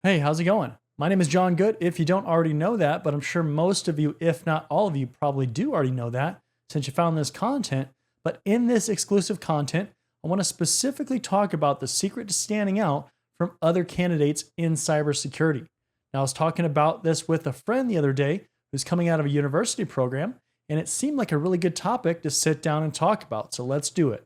Hey, how's it going? My name is John Good. If you don't already know that, but I'm sure most of you, if not all of you, probably do already know that since you found this content. But in this exclusive content, I want to specifically talk about the secret to standing out from other candidates in cybersecurity. Now, I was talking about this with a friend the other day who's coming out of a university program, and it seemed like a really good topic to sit down and talk about. So let's do it.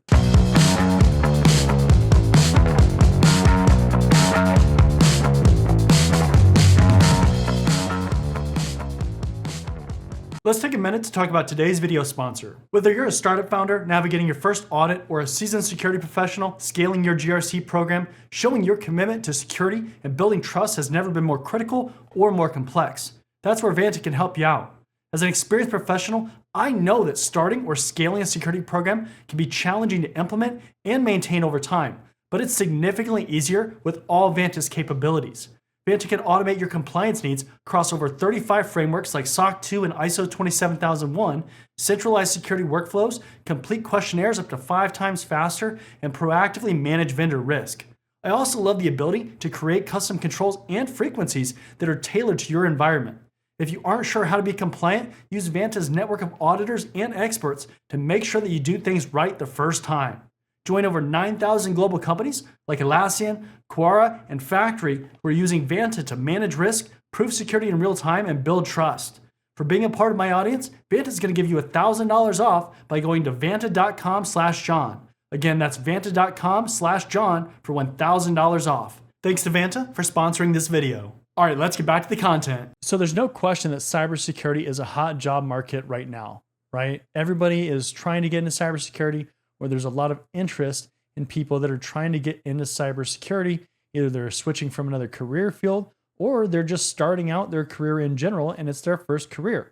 Let's take a minute to talk about today's video sponsor. Whether you're a startup founder navigating your first audit or a seasoned security professional scaling your GRC program, showing your commitment to security and building trust has never been more critical or more complex. That's where Vanta can help you out. As an experienced professional, I know that starting or scaling a security program can be challenging to implement and maintain over time, but it's significantly easier with all Vanta's capabilities. Vanta can automate your compliance needs across over 35 frameworks like SOC 2 and ISO 27001, centralize security workflows, complete questionnaires up to 5 times faster, and proactively manage vendor risk. I also love the ability to create custom controls and frequencies that are tailored to your environment. If you aren't sure how to be compliant, use Vanta's network of auditors and experts to make sure that you do things right the first time. Join over 9,000 global companies like Atlassian, Quora, and Factory who are using Vanta to manage risk, prove security in real time, and build trust. For being a part of my audience, Vanta is going to give you $1,000 off by going to vanta.com/John. Again, that's vanta.com/John for $1,000 off. Thanks to Vanta for sponsoring this video. All right, let's get back to the content. So there's no question that cybersecurity is a hot job market right now, right? Everybody is trying to get into cybersecurity, where there's a lot of interest in people that are trying to get into cybersecurity. Either they're switching from another career field or they're just starting out their career in general and it's their first career.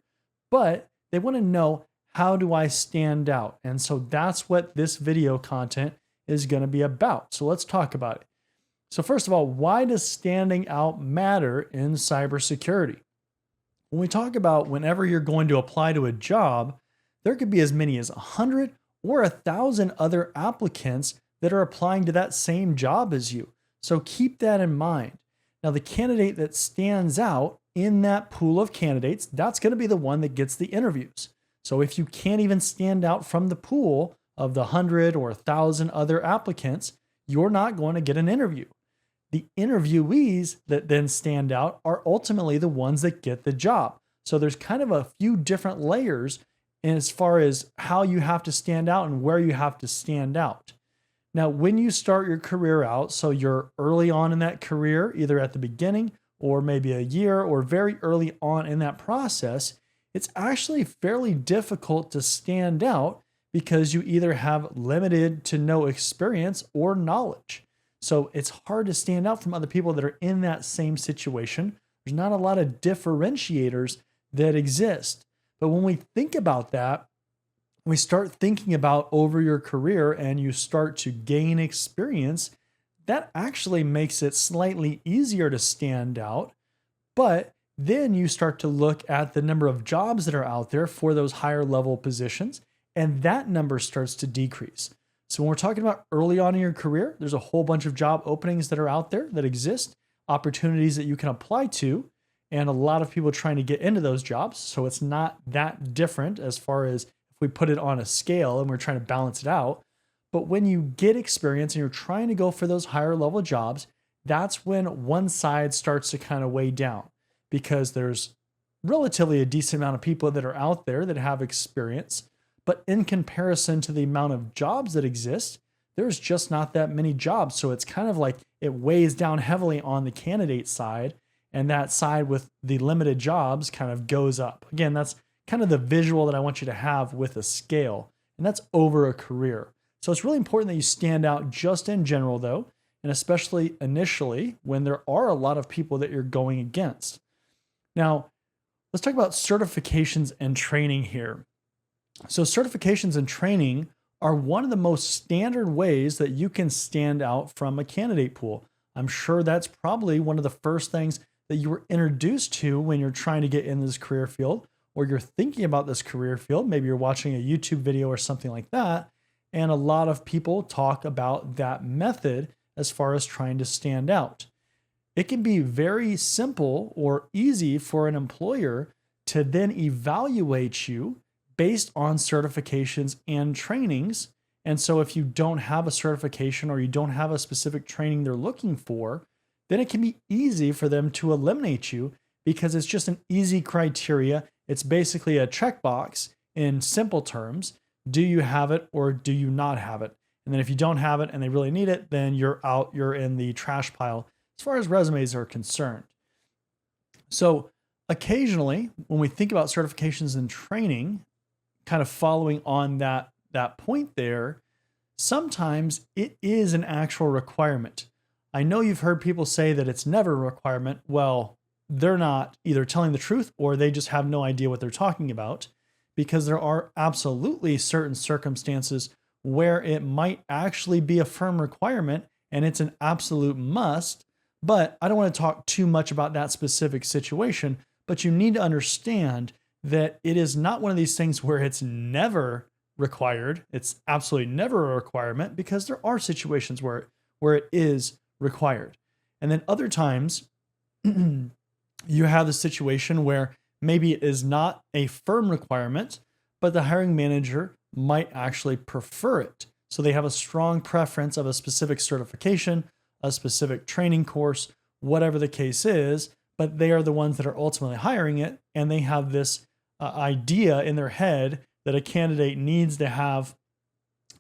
But they want to know, how do I stand out? And so that's what this video content is going to be about. So let's talk about it. So first of all, why does standing out matter in cybersecurity? When we talk about whenever you're going to apply to a job, there could be as many as 100 or 1,000 other applicants that are applying to that same job as you. So keep that in mind. Now, the candidate that stands out in that pool of candidates, that's going to be the one that gets the interviews. So if you can't even stand out from the pool of the 100 or 1,000 other applicants, you're not going to get an interview. The interviewees that then stand out are ultimately the ones that get the job. So there's kind of a few different layers as far as how you have to stand out and where you have to stand out. Now, when you start your career out, so you're early on in that career, either at the beginning or maybe a year or very early on in that process, it's actually fairly difficult to stand out because you either have limited to no experience or knowledge. So it's hard to stand out from other people that are in that same situation. There's not a lot of differentiators that exist. But when we think about that, we start thinking about over your career and you start to gain experience, that actually makes it slightly easier to stand out. But then you start to look at the number of jobs that are out there for those higher level positions, and that number starts to decrease. So when we're talking about early on in your career, there's a whole bunch of job openings that are out there that exist, opportunities that you can apply to, and a lot of people trying to get into those jobs. So it's not that different as far as if we put it on a scale and we're trying to balance it out. But when you get experience and you're trying to go for those higher level jobs, that's when one side starts to kind of weigh down, because there's relatively a decent amount of people that are out there that have experience. But in comparison to the amount of jobs that exist, there's just not that many jobs. So it's kind of like it weighs down heavily on the candidate side, and that side with the limited jobs kind of goes up. Again, that's kind of the visual that I want you to have with a scale, and that's over a career. So it's really important that you stand out just in general though, and especially initially when there are a lot of people that you're going against. Now, let's talk about certifications and training here. So certifications and training are one of the most standard ways that you can stand out from a candidate pool. I'm sure that's probably one of the first things that you were introduced to when you're trying to get in this career field, or you're thinking about this career field. Maybe you're watching a YouTube video or something like that. And a lot of people talk about that method as far as trying to stand out. it can be very simple or easy for an employer to then evaluate you based on certifications and trainings. And so if you don't have a certification or you don't have a specific training they're looking for, then it can be easy for them to eliminate you because it's just an easy criteria. It's basically a checkbox in simple terms. Do you have it or do you not have it? And then if you don't have it and they really need it, then you're out, you're in the trash pile as far as resumes are concerned. So occasionally, when we think about certifications and training, kind of following on that point there, sometimes it is an actual requirement. I know you've heard people say that it's never a requirement. Well, they're not either telling the truth or they just have no idea what they're talking about, because there are absolutely certain circumstances where it might actually be a firm requirement and it's an absolute must. But I don't want to talk too much about that specific situation, but you need to understand that it is not one of these things where it's never required. It's absolutely never a requirement, because there are situations where it is required. And then other times you have the situation where maybe it is not a firm requirement, but the hiring manager might actually prefer it. So they have a strong preference of a specific certification, a specific training course, whatever the case is, but they are the ones that are ultimately hiring it. And they have this idea in their head that a candidate needs to have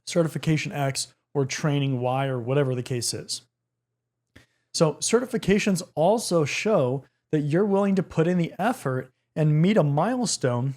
certification X or training Y or whatever the case is. So certifications also show that you're willing to put in the effort and meet a milestone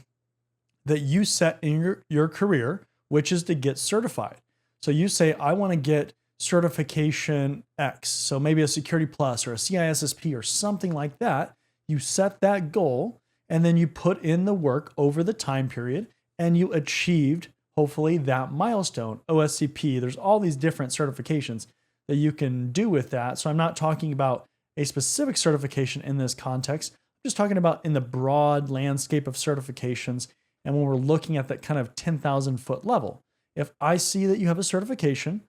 that you set in your career, which is to get certified. So you say, I want to get certification X. So maybe a Security Plus or a CISSP or something like that. You set that goal and then you put in the work over the time period and you achieved, hopefully, that milestone. OSCP, there's all these different certifications that you can do with that. So I'm not talking about a specific certification in this context. I'm just talking about in the broad landscape of certifications. And when we're looking at that kind of 10,000 foot level, if I see that you have a certification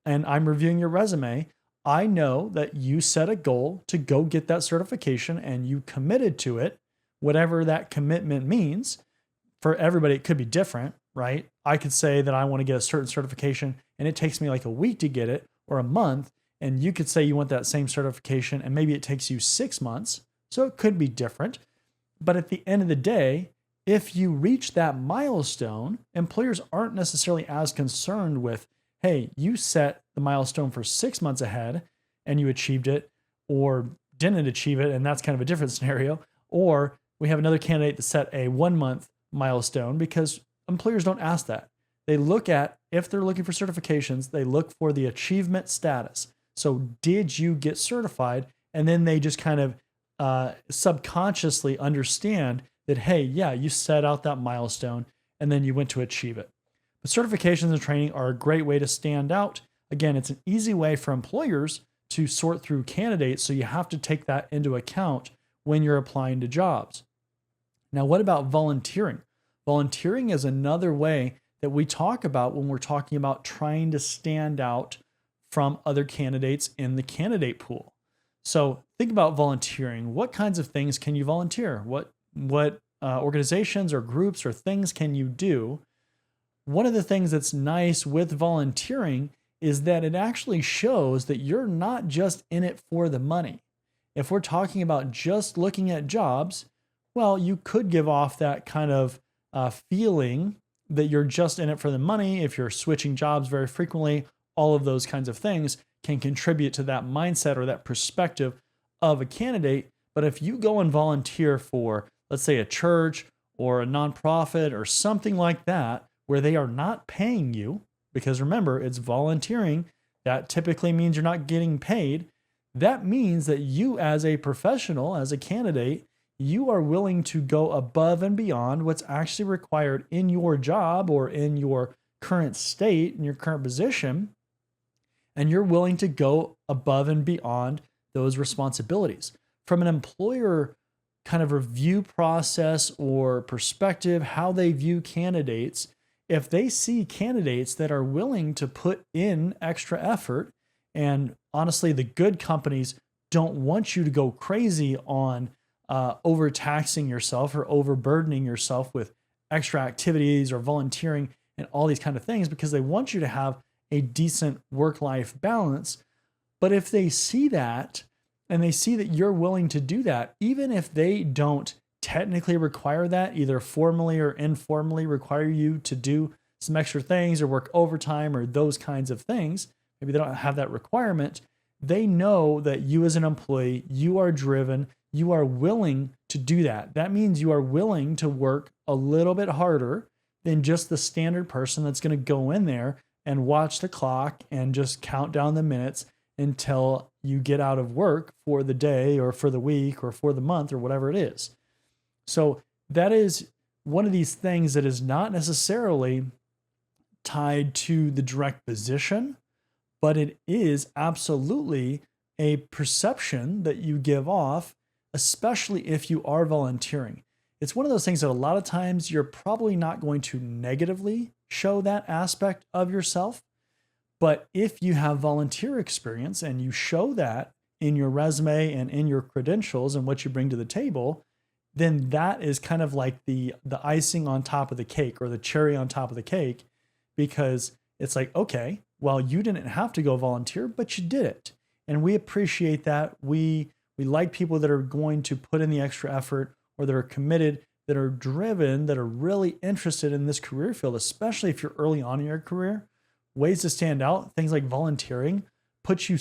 and I'm reviewing your resume, I know that you set a goal to go get that certification and you committed to it, whatever that commitment means. For everybody, it could be different, right? I could say that I want to get a certain certification and it takes me like a week to get it or a month. And you could say you want that same certification and maybe it takes you 6 months. So it could be different. But at the end of the day, if you reach that milestone, employers aren't necessarily as concerned with, hey, you set the milestone for 6 months ahead and you achieved it or didn't achieve it. And that's kind of a different scenario. Or we have another candidate that set a 1 month milestone, because employers don't ask that. They look at, if they're looking for certifications, they look for the achievement status. So did you get certified? And then they just kind of subconsciously understand that, hey, yeah, you set out that milestone and then you went to achieve it. But certifications and training are a great way to stand out. Again, it's an easy way for employers to sort through candidates. So you have to take that into account when you're applying to jobs. Now, what about volunteering? Volunteering is another way that we talk about when we're talking about trying to stand out from other candidates in the candidate pool. So think about volunteering. What kinds of things can you volunteer? What organizations or groups or things can you do? One of the things that's nice with volunteering is that it actually shows that you're not just in it for the money. If we're talking about just looking at jobs, well, you could give off that kind of feeling that you're just in it for the money. If you're switching jobs very frequently, all of those kinds of things can contribute to that mindset or that perspective of a candidate. But if you go and volunteer for, let's say, a church or a nonprofit or something like that, where they are not paying you, because remember, it's volunteering, that typically means you're not getting paid. That means that you, as a professional, as a candidate, you are willing to go above and beyond what's actually required in your job or in your current state, in your current position, and you're willing to go above and beyond those responsibilities. From an employer kind of review process or perspective, how they view candidates, if they see candidates that are willing to put in extra effort, and honestly, the good companies don't want you to go crazy on overtaxing yourself or overburdening yourself with extra activities or volunteering and all these kind of things, because they want you to have a decent work-life balance. But if they see that and they see that you're willing to do that, even if they don't technically require that, either formally or informally require you to do some extra things or work overtime or those kinds of things, maybe they don't have that requirement, they know that you as an employee, you are driven, you are willing to do that. That means you are willing to work a little bit harder than just the standard person that's going to go in there and watch the clock and just count down the minutes until you get out of work for the day or for the week or for the month or whatever it is. So that is one of these things that is not necessarily tied to the direct position, but it is absolutely a perception that you give off, especially if you are volunteering. It's one of those things that a lot of times you're probably not going to negatively show that aspect of yourself. But if you have volunteer experience and you show that in your resume and in your credentials and what you bring to the table, then that is kind of like the icing on top of the cake or the cherry on top of the cake, because it's like, okay, well, you didn't have to go volunteer, but you did it. And we appreciate that. We like people that are going to put in the extra effort or that are committed, that are driven, that are really interested in this career field, especially if you're early on in your career. Ways to stand out, things like volunteering, put you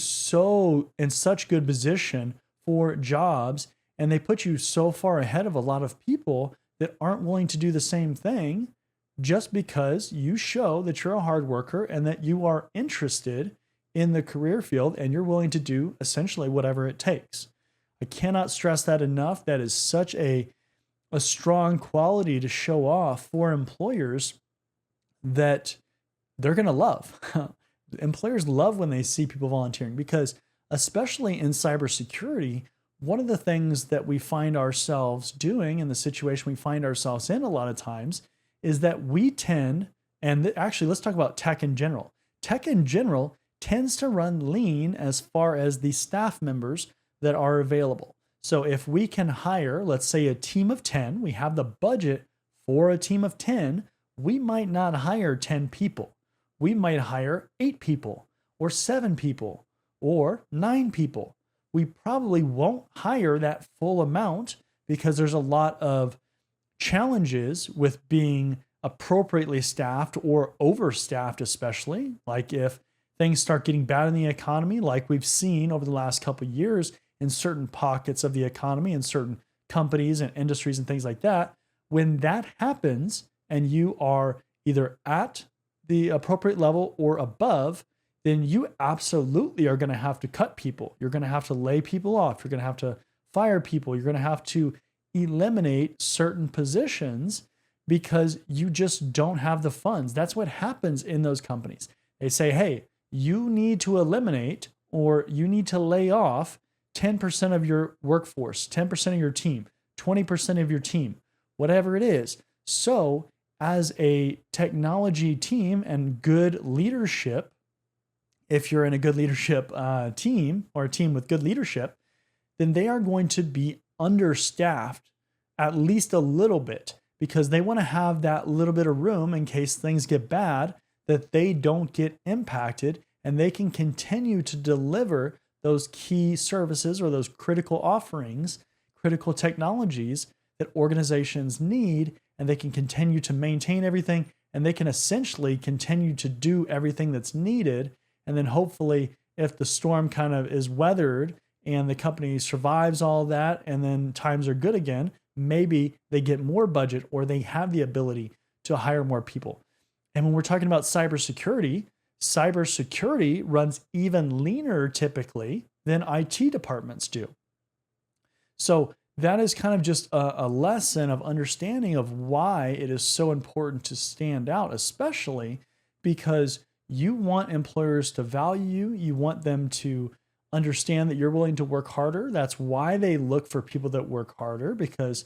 in such good position for jobs, and they put you so far ahead of a lot of people that aren't willing to do the same thing just because you show that you're a hard worker and that you are interested in the career field and you're willing to do essentially whatever it takes. I cannot stress that enough. That is such a strong quality to show off for employers that they're going to love. Employers love when they see people volunteering, because especially in cybersecurity, one of the things that we find ourselves doing in the situation we find ourselves in a lot of times is that we tend, and actually let's talk about tech in general. Tech in general tends to run lean as far as the staff members that are available. So if we can hire, let's say, a team of 10, we have the budget for a team of 10, we might not hire 10 people. We might hire 8 people or 7 people or 9 people. We probably won't hire that full amount because there's a lot of challenges with being appropriately staffed or overstaffed, especially like if things start getting bad in the economy, like we've seen over the last couple of years in certain pockets of the economy and certain companies and industries and things like that. When that happens and you are either at the appropriate level or above, then you absolutely are going to have to cut people. You're going to have to lay people off. You're going to have to fire people. You're going to have to eliminate certain positions because you just don't have the funds. That's what happens in those companies. They say, hey, you need to eliminate or you need to lay off 10% of your workforce, 10% of your team, 20% of your team, whatever it is. So as a technology team and good leadership, if you're in a good leadership team or a team with good leadership, then they are going to be understaffed at least a little bit because they want to have that little bit of room in case things get bad, that they don't get impacted and they can continue to deliver those key services or those critical offerings, critical technologies that organizations need, and they can continue to maintain everything, and they can essentially continue to do everything that's needed. And then hopefully, if the storm kind of is weathered and the company survives all that, and then times are good again, maybe they get more budget or they have the ability to hire more people. And when we're talking about cybersecurity, cybersecurity runs even leaner typically than IT departments do. So that is kind of just a lesson of understanding of why it is so important to stand out, especially because you want employers to value you. You want them to understand that you're willing to work harder. That's why they look for people that work harder, because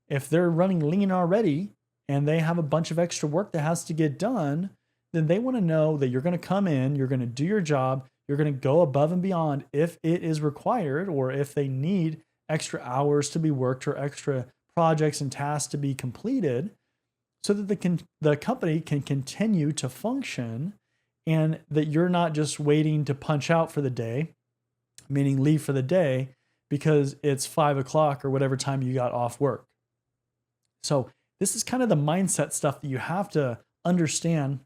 if they're running lean already and they have a bunch of extra work that has to get done, then they want to know that you're going to come in, you're going to do your job, You're going to go above and beyond if it is required or if they need extra hours to be worked or extra projects and tasks to be completed so that the company can continue to function and that you're not just waiting to punch out for the day, meaning leave for the day because it's 5 o'clock or whatever time you got off work. So this is kind of the mindset stuff that you have to understand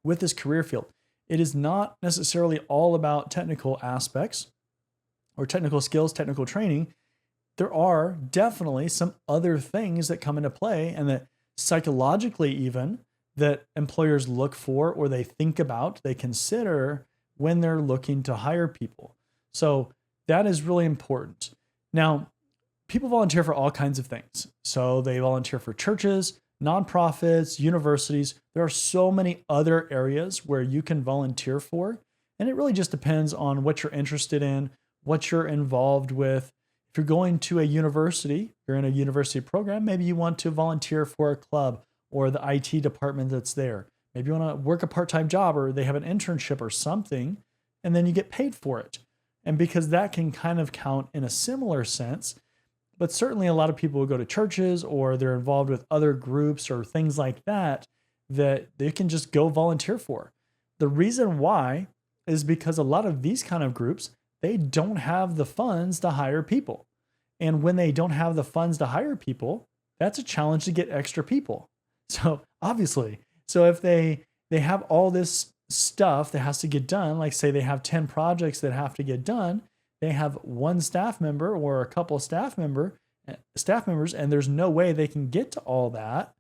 with this career field. It is not necessarily all about technical aspects or technical skills, technical training. There are definitely some other things that come into play and that psychologically even that employers look for or they think about, they consider when they're looking to hire people. So that is really important. Now, people volunteer for all kinds of things. So they volunteer for churches, nonprofits, universities. There are so many other areas where you can volunteer for. And it really just depends on what you're interested in, what you're involved with. If you're going to a university, you're in a university program, maybe you want to volunteer for a club or the IT department that's there. Maybe you want to work a part-time job or they have an internship or something, and then you get paid for it. And because that can kind of count in a similar sense, but certainly a lot of people will go to churches or they're involved with other groups or things like that, that they can just go volunteer for. The reason why is because a lot of these kind of groups, they don't have the funds to hire people. And when they don't have the funds to hire people, that's a challenge to get extra people. So obviously, so if they have all this stuff that has to get done, like say they have 10 projects that have to get done, they have one staff member or a couple of staff members, and there's no way they can get to all that.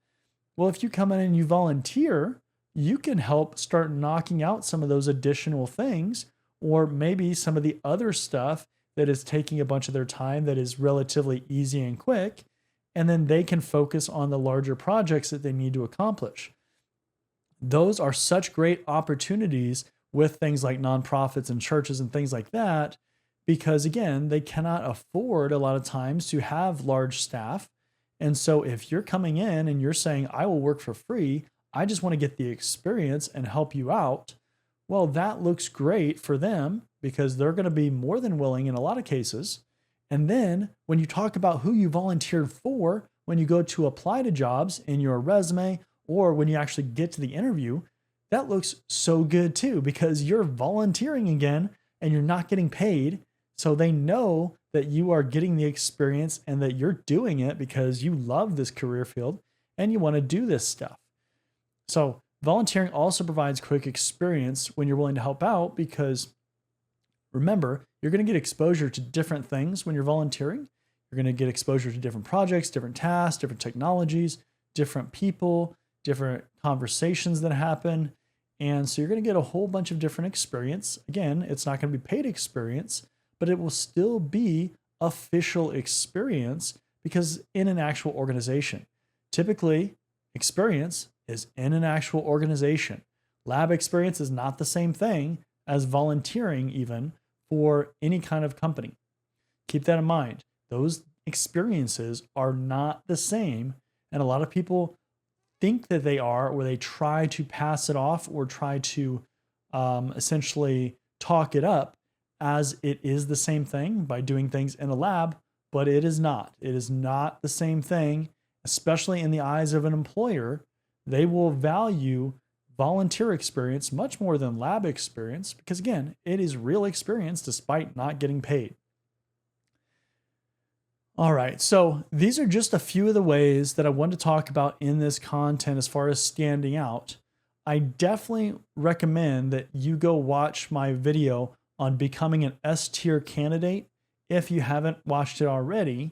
Well, if you come in and you volunteer, you can help start knocking out some of those additional things, or maybe some of the other stuff that is taking a bunch of their time that is relatively easy and quick. And then they can focus on the larger projects that they need to accomplish. Those are such great opportunities with things like nonprofits and churches and things like that, because again, they cannot afford a lot of times to have large staff. And so if you're coming in and you're saying, I will work for free, I just want to get the experience and help you out. Well, that looks great for them because they're going to be more than willing in a lot of cases. And then when you talk about who you volunteered for, when you go to apply to jobs in your resume, or when you actually get to the interview, that looks so good too, because you're volunteering again and you're not getting paid. So they know that you are getting the experience and that you're doing it because you love this career field and you want to do this stuff. So volunteering also provides quick experience when you're willing to help out, because remember, you're going to get exposure to different things when you're volunteering. You're going to get exposure to different projects, different tasks, different technologies, different people, different conversations that happen. And so you're going to get a whole bunch of different experience. Again, it's not going to be paid experience, but it will still be official experience because in an actual organization. Typically, experience is in an actual organization. Lab experience is not the same thing as volunteering even for any kind of company. Keep that in mind. Those experiences are not the same. And a lot of people think that they are, or they try to pass it off or try to essentially talk it up as it is the same thing by doing things in a lab, but it is not. It is not the same thing, especially in the eyes of an employer. They will value volunteer experience much more than lab experience because, again, it is real experience despite not getting paid. All right, so these are just a few of the ways that I want to talk about in this content as far as standing out. I definitely recommend that you go watch my video on becoming an S-tier candidate if you haven't watched it already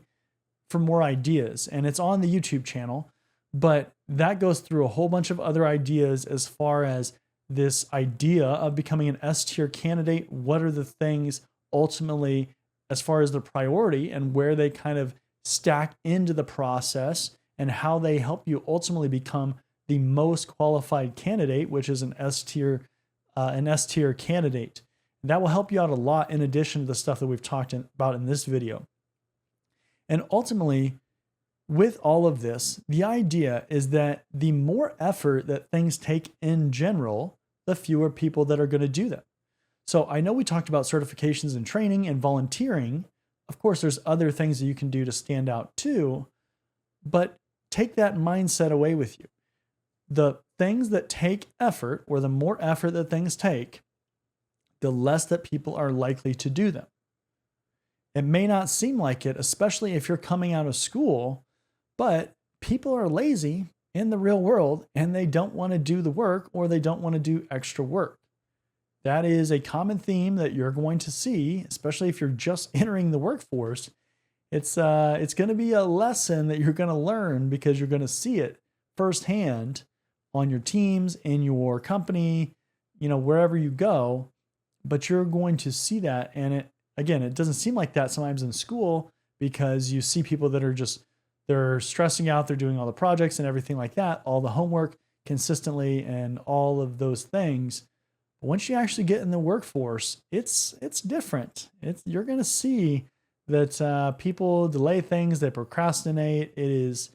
for more ideas. And it's on the YouTube channel, but that goes through a whole bunch of other ideas as far as this idea of becoming an S-tier candidate. What are the things ultimately as far as the priority and where they kind of stack into the process and how they help you ultimately become the most qualified candidate, which is an S-tier candidate. That will help you out a lot in addition to the stuff that we've talked about in this video. And ultimately, with all of this, the idea is that the more effort that things take in general, the fewer people that are going to do them. So I know we talked about certifications and training and volunteering. Of course, there's other things that you can do to stand out too, but take that mindset away with you. The things that take effort, or the more effort that things take, the less that people are likely to do them. It may not seem like it, especially if you're coming out of school, but people are lazy in the real world and they don't want to do the work, or they don't want to do extra work. That is a common theme that you're going to see, especially if you're just entering the workforce. It's going to be a lesson that you're going to learn, because you're going to see it firsthand on your teams, in your company, wherever you go. But you're going to see that. And it doesn't seem like that sometimes in school, because you see people that are they're stressing out, they're doing all the projects and everything like that, all the homework consistently and all of those things. But once you actually get in the workforce, it's different. You're going to see that people delay things, they procrastinate. It is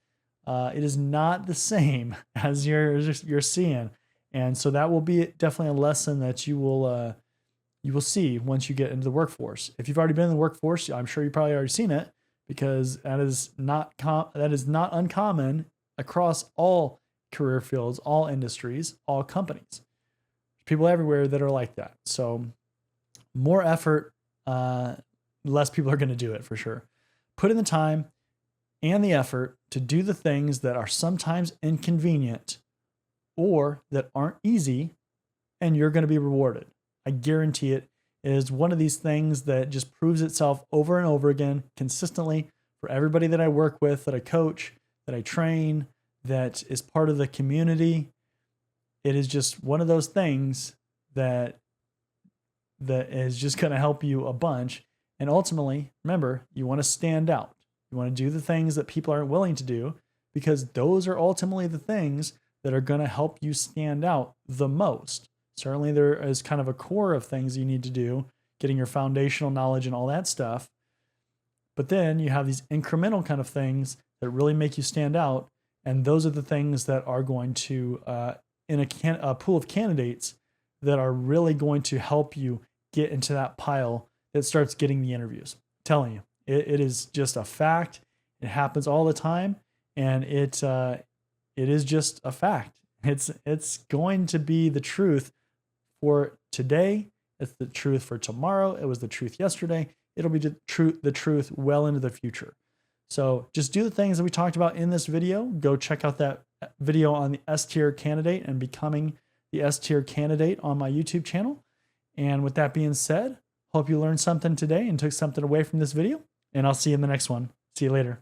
not the same as you're seeing. And so that will be definitely a lesson that you will see once you get into the workforce. If you've already been in the workforce, I'm sure you've probably already seen it, because that is not uncommon across all career fields, all industries, all companies. People everywhere that are like that. So more effort, less people are going to do it for sure. Put in the time and the effort to do the things that are sometimes inconvenient or that aren't easy, and you're going to be rewarded. I guarantee it. It is one of these things that just proves itself over and over again consistently for everybody that I work with, that I coach, that I train, that is part of the community. It is just one of those things that is just going to help you a bunch. And ultimately, remember, you want to stand out. You want to do the things that people aren't willing to do, because those are ultimately the things that are going to help you stand out the most. Certainly there is kind of a core of things you need to do, getting your foundational knowledge and all that stuff. But then you have these incremental kind of things that really make you stand out. And those are the things that are going to, in a pool of candidates, that are really going to help you get into that pile that starts getting the interviews. I'm telling you, it is just a fact. It happens all the time. And it is just a fact. It's going to be the truth for today. It's the truth for tomorrow. It was the truth yesterday. It'll be the truth well into the future. So just do the things that we talked about in this video. Go check out that video on the S-tier candidate and becoming the S-tier candidate on my YouTube channel. And with that being said, hope you learned something today and took something away from this video. And I'll see you in the next one. See you later.